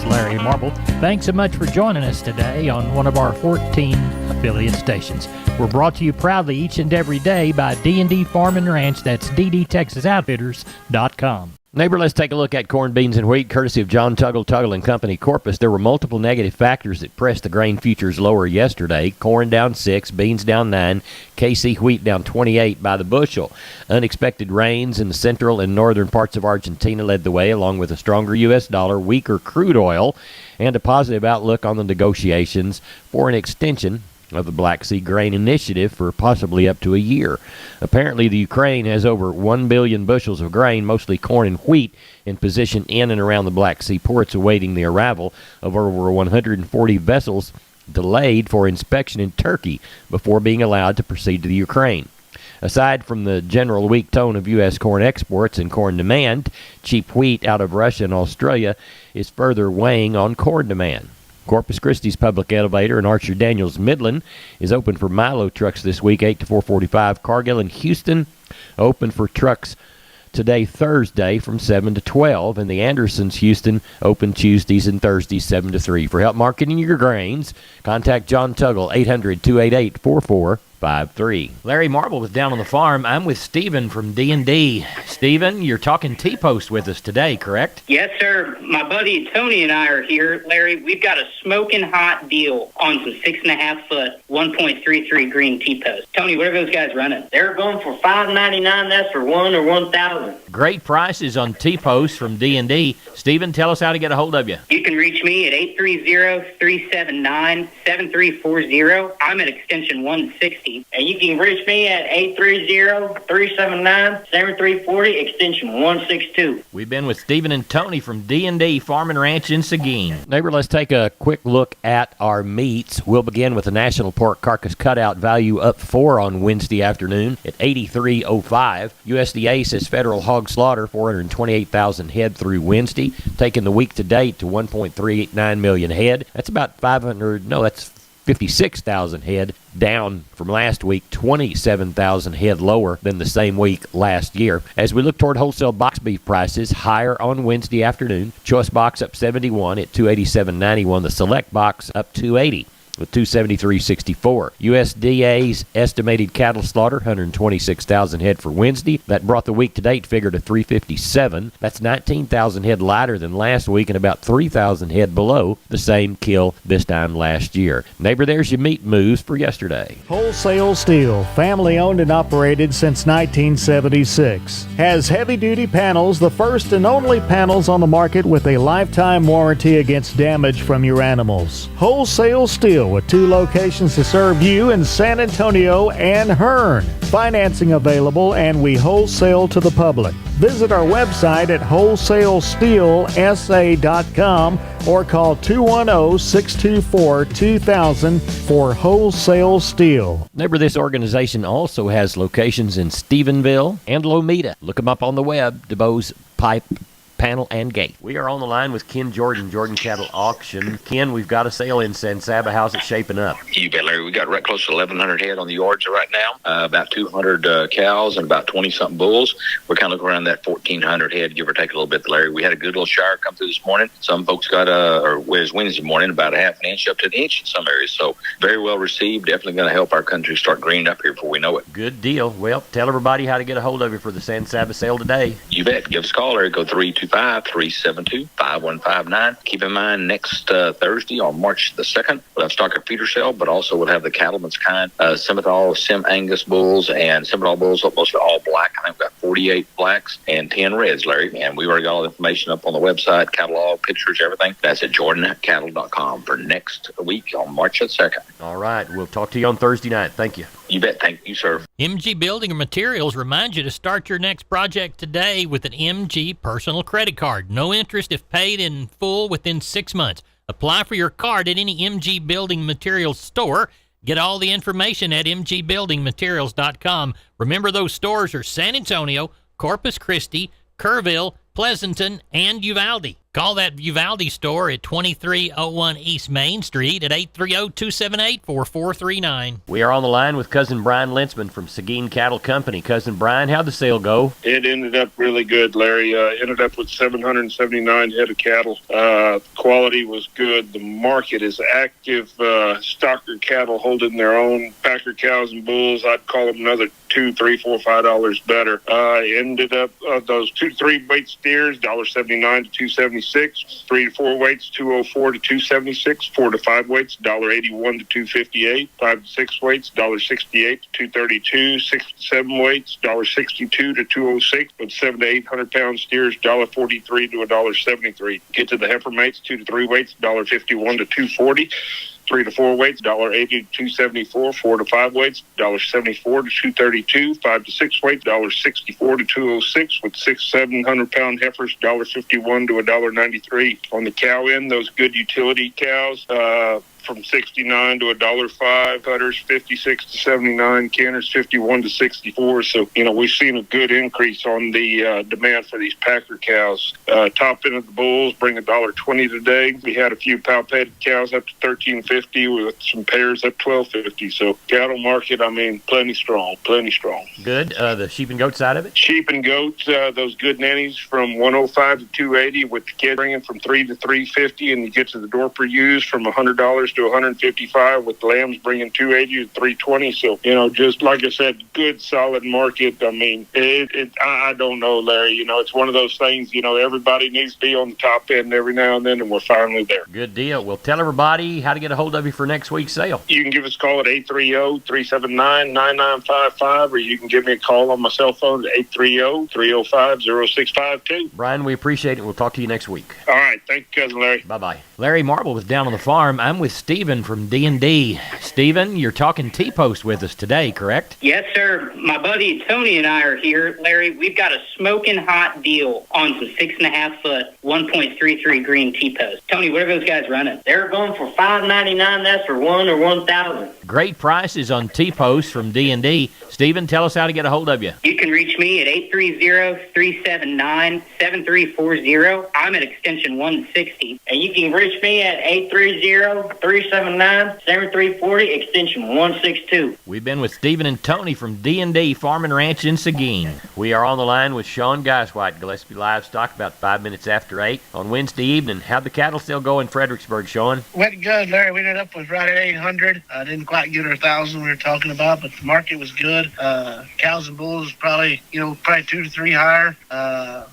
Larry Marble. Thanks so much for joining us today on one of our 14 affiliate stations. We're brought to you proudly each and every day by D&D Farm and Ranch. That's ddtexasoutfitters.com. Neighbor, let's take a look at corn, beans, and wheat, courtesy of John Tuggle & Company, Corpus. There were multiple negative factors that pressed the grain futures lower yesterday. Corn down 6, beans down 9, KC wheat down 28 by the bushel. Unexpected rains in the central and northern parts of Argentina led the way, along with a stronger U.S. dollar, weaker crude oil, and a positive outlook on the negotiations for an extension of the Black Sea Grain Initiative for possibly up to a year. Apparently, the Ukraine has over 1 billion bushels of grain, mostly corn and wheat, in position in and around the Black Sea ports, awaiting the arrival of over 140 vessels delayed for inspection in Turkey before being allowed to proceed to the Ukraine. Aside from the general weak tone of U.S. corn exports and corn demand, cheap wheat out of Russia and Australia is further weighing on corn demand. Corpus Christi's Public Elevator in Archer Daniels Midland is open for Milo trucks this week, 8 to 4:45. Cargill and Houston open for trucks today, Thursday, from 7 to 12. And the Andersons Houston open Tuesdays and Thursdays, 7 to 3. For help marketing your grains, contact John Tuggle, 800-288-4453. Larry Marble was down on the farm. I'm with Stephen from D&D. Stephen, you're talking T-Post with us today, correct? Yes, sir. My buddy Tony and I are here. Larry, we've got a smoking hot deal on some 6.5 foot, 1.33 green T-Post. Tony, what are those guys running? They're going for $5.99. That's for 1 or 1,000. Great prices on T-Post from D&D. Stephen, tell us how to get a hold of you. You can reach me at 830-379-7340. I'm at extension 160. And you can reach me at 830-379-7340, extension 162. We've been with Stephen and Tony from D&D Farm and Ranch in Seguin. Neighbor, let's take a quick look at our meats. We'll begin with the National Pork Carcass Cutout value up 4 on Wednesday afternoon at $83.05. USDA says federal hog slaughter 428,000 head through Wednesday, taking the week to date to 1.389 million head. That's about 56,000 head, down from last week, 27,000 head lower than the same week last year. As we look toward wholesale box beef prices, higher on Wednesday afternoon. Choice box up 71 at $287.91. The select box up $280 with $273.64. USDA's estimated cattle slaughter, 126,000 head for Wednesday. That brought the week-to-date figure to 357. That's 19,000 head lighter than last week and about 3,000 head below the same kill this time last year. Neighbor, there's your meat moves for yesterday. Wholesale Steel, family owned and operated since 1976. Has heavy-duty panels, the first and only panels on the market with a lifetime warranty against damage from your animals. Wholesale Steel, with 2 locations to serve you in San Antonio and Hearn. Financing available, and we wholesale to the public. Visit our website at wholesalesteelsa.com or call 210-624-2000 for Wholesale Steel. Neighbor, this organization also has locations in Stephenville and Lomita. Look them up on the web, DeBose Pipe, Panel, and Gate. We are on the line with Ken Jordan, Jordan Cattle Auction. Ken, we've got a sale in San Saba. How's it shaping up? You bet, Larry. We got right close to 1,100 head on the yards right now. About 200 cows and about 20-something bulls. We're kind of looking around that 1,400 head, give or take a little bit, Larry. We had a good little shower come through this morning. Some folks got, or it was Wednesday morning, about a half an inch up to an inch in some areas. So very well received. Definitely going to help our country start greening up here before we know it. Good deal. Well, tell everybody how to get a hold of you for the San Saba sale today. You bet. Give us a call, Larry. Go 325-372-5159. Keep in mind, next Thursday on March the 2nd, we'll have stock at feeder sale, but also we'll have the Cattleman's Kind, Simmental, Sim Angus bulls, and Simmental bulls, mostly all black. I think we've got 48 blacks and 10 reds, Larry. And we already got all the information up on the website, catalog, pictures, everything. That's at jordancattle.com for next week on March the 2nd. All right. We'll talk to you on Thursday night. Thank you. You bet. Thank you, sir. MG Building Materials reminds you to start your next project today with an MG personal credit card. No interest if paid in full within 6 months. Apply for your card at any MG Building Materials store. Get all the information at mgbuildingmaterials.com. Remember, those stores are San Antonio, Corpus Christi, Kerrville, Pleasanton, and Uvalde. Call that Uvalde store at 2301 East Main Street at 830-278-4439. We are on the line with Cousin Brian Lintzman from Seguin Cattle Company. Cousin Brian, how'd the sale go? It ended up really good, Larry. Ended up with 779 head of cattle. Quality was good. The market is active. Stocker cattle holding their own. Packer cows and bulls, I'd call them another $2, $3, $4, $5 better. Ended up those 2 to 3 weight steers, $1.79 to $2.76. 3 to 4 weights, $2.04 to $2.76. 4 to 5 weights, $1.81 to $2.58. 5 to 6 weights, $1.68 to $2.32. 6 to 7 weights, $1.62 to $2.06. With 7 to 800 pound steers, $1.43 to $1.73. Get to the heifer mates, 2 to 3 weights, $1.51 to $2.40. 3 to 4 weights, $1.80 to $2.74. 4 to 5 weights, $1.74 to $2.32. 5 to 6 weights, $1.64 to $2.06. With 700 pound heifers, $1.51 to $1.93. On the cow end, those good utility cows, from 69 to $1.05, cutters 56 to 79, canners 51 to 64. So, we've seen a good increase on the demand for these Packer cows. Top end of the bulls bring $1.20 today. We had a few palpated cows up to $13.50 with some pairs at $12.50. So cattle market, plenty strong. Good. The sheep and goat side of it? Sheep and goats, those good nannies from 105 to 280 with the kid bringing from 3 to 350, and you get to the door per use from $100 to $155 with lambs bringing 280 to 320. So, just like I said, good solid market. I don't know, Larry, it's one of those things, everybody needs to be on the top end every now and then, and we're finally there. Good deal. Well, tell everybody how to get a hold of you for next week's sale. You can give us a call at 830-379-9955, or you can give me a call on my cell phone at 830-305-0652. Brian, we appreciate it. We'll talk to you next week. All right. Thank you, Cousin Larry. Bye-bye. Larry Marble with Down on the Farm. I'm with Stephen from D&D. Stephen, you're talking T-Post with us today, correct? Yes, sir. My buddy Tony and I are here. Larry, we've got a smoking hot deal on some 6.5 foot, 1.33 green T-post. Tony, what are those guys running? They're going for $5.99. That's for 1 or 1,000. Great prices on T-Post from D&D. Stephen, tell us how to get a hold of you. You can reach me at 830-379-7340. I'm at extension 160. And you can reach me at 830-379-7340, extension 162. We've been with Stephen and Tony from D&D Farm and Ranch in Seguin. We are on the line with Sean Geiswhite, Gillespie Livestock, about 5 minutes after 8 on Wednesday evening. How'd the cattle still go in Fredericksburg, Sean? Went good, Larry. We ended up with right at 800. Didn't quite get our 1,000 we were talking about, but the market was good. Cows and bulls probably 2 to 3 higher.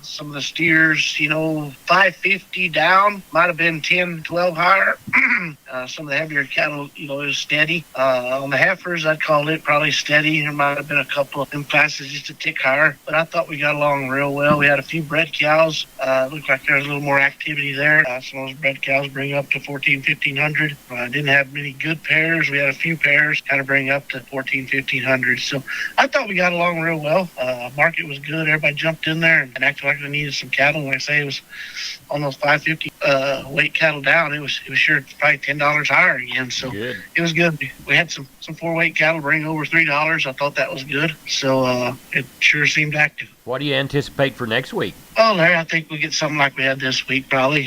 Some of the steers, 550 down, might have been 10, 12 higher. Some of the heavier cattle, it was steady. On the heifers, I'd call it probably steady. There might have been a couple of them classes just a tick higher, but I thought we got along real well. We had a few bred cows. Looked like there was a little more activity there. Some of those bred cows bring up to 1,500. Didn't have many good pairs. We had a few pairs kind of bring up to 1,500. So I thought we got along real well. Market was good. Everybody jumped in there and acted like they needed some cattle. Like I say, it was on those 550 weight cattle down. It was sure probably $10 higher again. So good. It was good. We had some 4-weight cattle bring over $3. I thought that was good. So it sure seemed active. What do you anticipate for next week? Oh, Larry, I think we'll get something like we had this week, probably.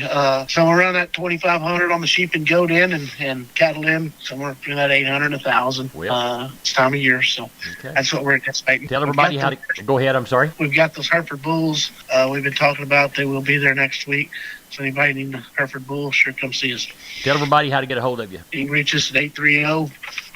Somewhere around that 2,500 on the sheep and goat end, and cattle end, somewhere between that 800 and 1,000. It's time of year, so That's what we're anticipating. Tell everybody how to go ahead. I'm sorry. We've got those Hereford bulls we've been talking about. They will be there next week. So anybody needing a Hereford bull, sure come see us. Tell everybody how to get a hold of you. You can reach us at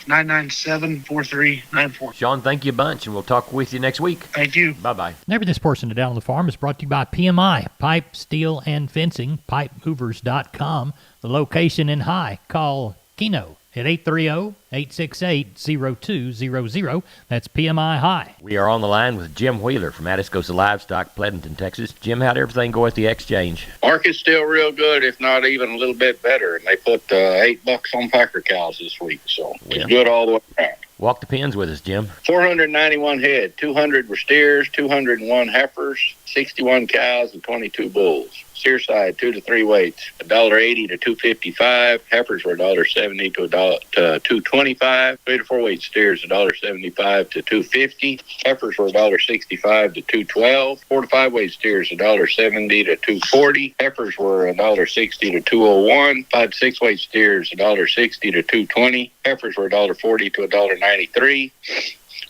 830-997-4394. Sean, thank you a bunch, and we'll talk with you next week. Thank you. Bye-bye. Never This Portion of Down on the Farm is brought to you by PMI, Pipe, Steel, and Fencing, pipemovers.com. The location in High. Call Keno at 830-868-0200. That's PMI High. We are on the line with Jim Wheeler from Atascosa Livestock, Pleasanton, Texas. Jim, how'd everything go at the exchange? Market's still real good, if not even a little bit better. And they put $8 on Packer cows this week, so it's good all the way around. Walk the pens with us, Jim. 491 head, 200 were steers, 201 heifers, 61 cows and 22 bulls. Steer side 2 to 3 weights, $1.80 to $2.55. Heifers were $1.70 to $2.25. 3 to 4 weight steers $1.75 to $2.50. Heifers were $1.65 to $2.12. 4 to 5 weight steers $1.70 to $2.40. Heifers were $1.60 to $2.01. 5 to 6 weight steers $1.60 to $2.20. Heifers were $1.40 to $1.93.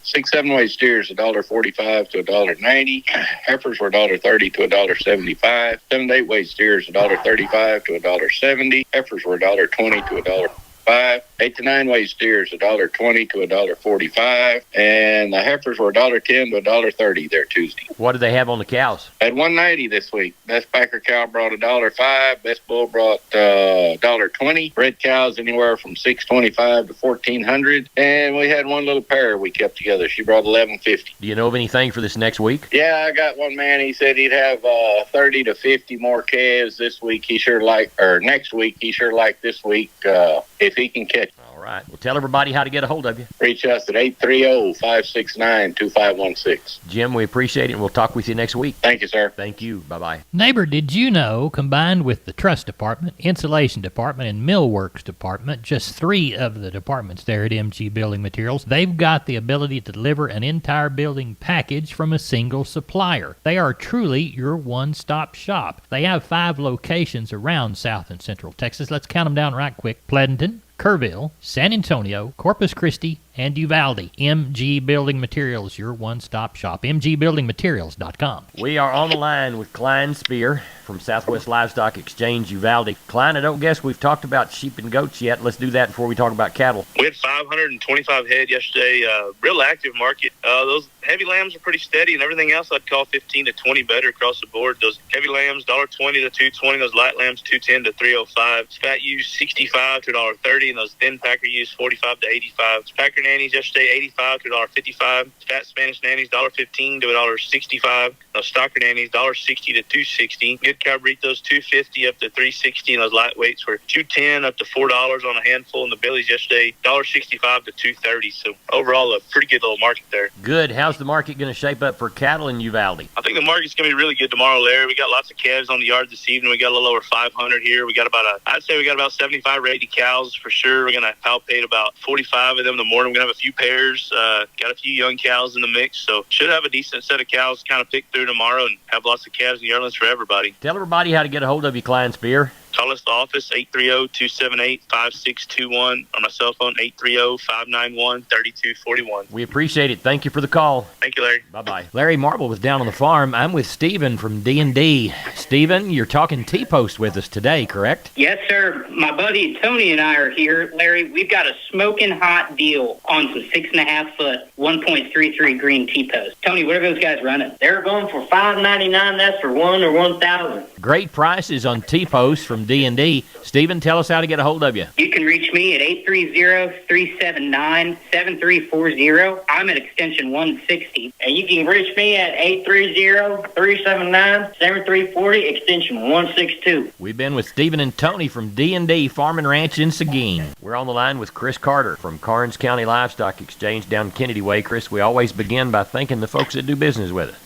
6-7 weight steers $1.45 to $1.90. Heifers were $1.30 to $1.75. 7 to 8 weight steers $1.35 to $1.70. Heifers were $1.20 to $1.05. 8 to 9 weight steers $1.20 to $1.45, and the heifers were $1.10 to $1.30 there Tuesday. What do they have on the cows? At 190 this week. Best packer cow brought $1.05. Best bull brought $1.20. Red cows anywhere from $6.25 to $1,400, and we had one little pair we kept together. She brought $11.50. Do you know of anything for this next week? Yeah, I got one man. He said he'd have 30 to 50 more calves this week. Next week. He sure liked this week if he can catch. All right. Well, tell everybody how to get a hold of you. Reach us at 830-569-2516. Jim, we appreciate it, and we'll talk with you next week. Thank you, sir. Thank you. Bye-bye. Neighbor, did you know, combined with the truss department, insulation department, and millworks department, just 3 of the departments there at MG Building Materials, they've got the ability to deliver an entire building package from a single supplier. They are truly your one-stop shop. They have 5 locations around South and Central Texas. Let's count them down right quick. Pleasanton, Kerrville, San Antonio, Corpus Christi, and Uvalde. MG Building Materials, your one-stop shop. MGBuildingMaterials.com. We are on the line with Klein Spear from Southwest Livestock Exchange, Uvalde. Klein, I don't guess we've talked about sheep and goats yet. Let's do that before we talk about cattle. We had 525 head yesterday. Real active market. Those heavy lambs are pretty steady, and everything else I'd call 15 to 20 better across the board. Those heavy lambs, $1.20 to $2.20. Those light lambs, $2.10 to $3.05. Fat ewes, $65 to $1.30, and those thin packer ewes, $45 to $85. Packer nannies yesterday, $85 to $1.55. Fat Spanish nannies, $1.15 to $1.65. Those stocker nannies, $1.60 to $2.60. Good cow burritos, $2.50 up to $3.60, and those lightweights were $2.10 up to $4 on a handful. And the billies yesterday, $1.65 to $2.30. So overall, a pretty good little market there. Good. How's the market going to shape up for cattle in Uvalde? I think the market's going to be really good tomorrow, Larry. We got lots of calves on the yard this evening. We got a little over 500 here. We got I'd say we got about 75 or 80 cows for sure. We're going to palpate about 45 of them in the morning. We're going to have a few pairs, got a few young cows in the mix. So should have a decent set of cows kind of pick through tomorrow and have lots of calves and yearlings for everybody. Tell everybody how to get a hold of you, Klein Spear. Call us the office, 830-278-5621. On my cell phone, 830-591-3241. We appreciate it. Thank you for the call. Thank you, Larry. Bye-bye. Larry Marble with Down on the Farm. I'm with Stephen from D&D. Stephen, you're talking T-Post with us today, correct? Yes, sir. My buddy Tony and I are here. Larry, we've got a smoking hot deal on some 6.5 foot, 1.33 green T-post. Tony, what are those guys running? They're going for $5.99. That's for 1 or 1,000. Great prices on T-Post from D&D. Stephen, tell us how to get a hold of you. You can reach me at 830-379-7340. I'm at extension 160. And you can reach me at 830-379-7340, extension 162. We've been with Stephen and Tony from D&D Farm and Ranch in Seguin. We're on the line with Chris Carter from Karnes County Livestock Exchange down Kennedy Way. Chris, we always begin by thanking the folks that do business with us.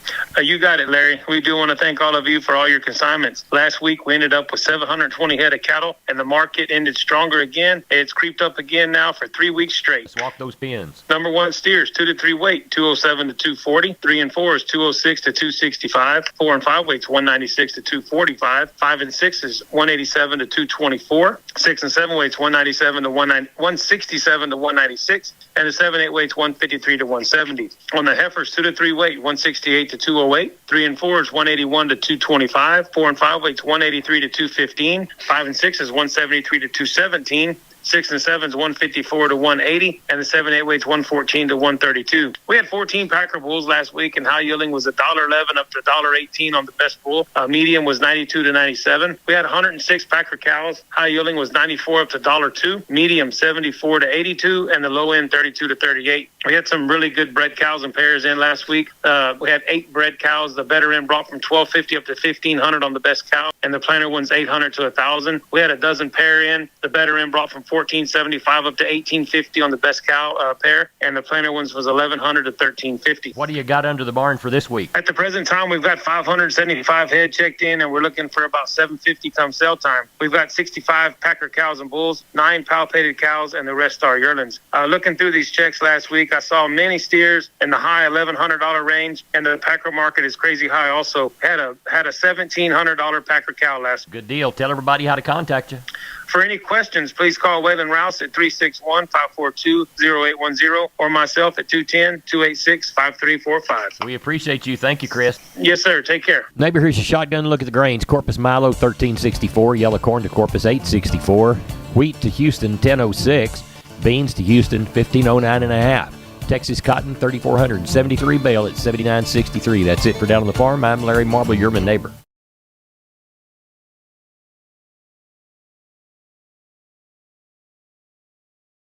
You got it, Larry. We do want to thank all of you for all your consignments. Last week, we ended up with 720 head of cattle, and the market ended stronger again. It's creeped up again now for 3 weeks straight. Let's walk those pins. Number 1 steers, 2 to 3 weight, 207 to 240. 3 and 4 is 206 to 265. 4 and 5 weights, 196 to 245. 5 and 6 is 187 to 224. 6 and 7 weights, 197 to 167 to 196. And the 7-8 weights, 153 to 170. On the heifers, 2 to 3 weight, 168 to 208. 3 and 4 is 181 to 225. 4 and 5 weights, 183 to 215. 5 and 6 is 173 to 217. 6 and 7 is 154 to 180, and the 7-8 weight's 114 to 132. We had 14 packer bulls last week, and high yielding was $1.11 up to $1.18 on the best bull. Medium was 92 to 97. We had 106 packer cows. High yielding was 94 up to $1.02. Medium 74 to 82, and the low end 32 to 38. We had some really good bred cows and pairs in last week. We had 8 bred cows. The better end brought from $1,250 up to $1,500 on the best cow, and the planter one's $800 to $1,000. We had a dozen pair in. The better end brought from $14.75 up to $18.50 on the best cow pair, and the planter ones was $1,100 to $13.50. What do you got under the barn for this week? At the present time, we've got 575 head checked in, and we're looking for about 750 come sale time. We've got 65 packer cows and bulls, 9 palpated cows, and the rest are yearlings. Looking through these checks last week, I saw many steers in the high $1,100 range, and the packer market is crazy high also. Had a $1,700 packer cow last week. Good deal. Tell everybody how to contact you. For any questions, please call Waylon Rouse at 361-542-0810 or myself at 210-286-5345. We appreciate you. Thank you, Chris. Yes, sir. Take care. Neighbor, here's your shotgun look at the grains. Corpus Milo, 1364. Yellow corn to Corpus, 864. Wheat to Houston, 1006. Beans to Houston, 1509.5. Texas cotton, 3,473. Bale at 79.63. That's it for Down on the Farm. I'm Larry Marble, your neighbor.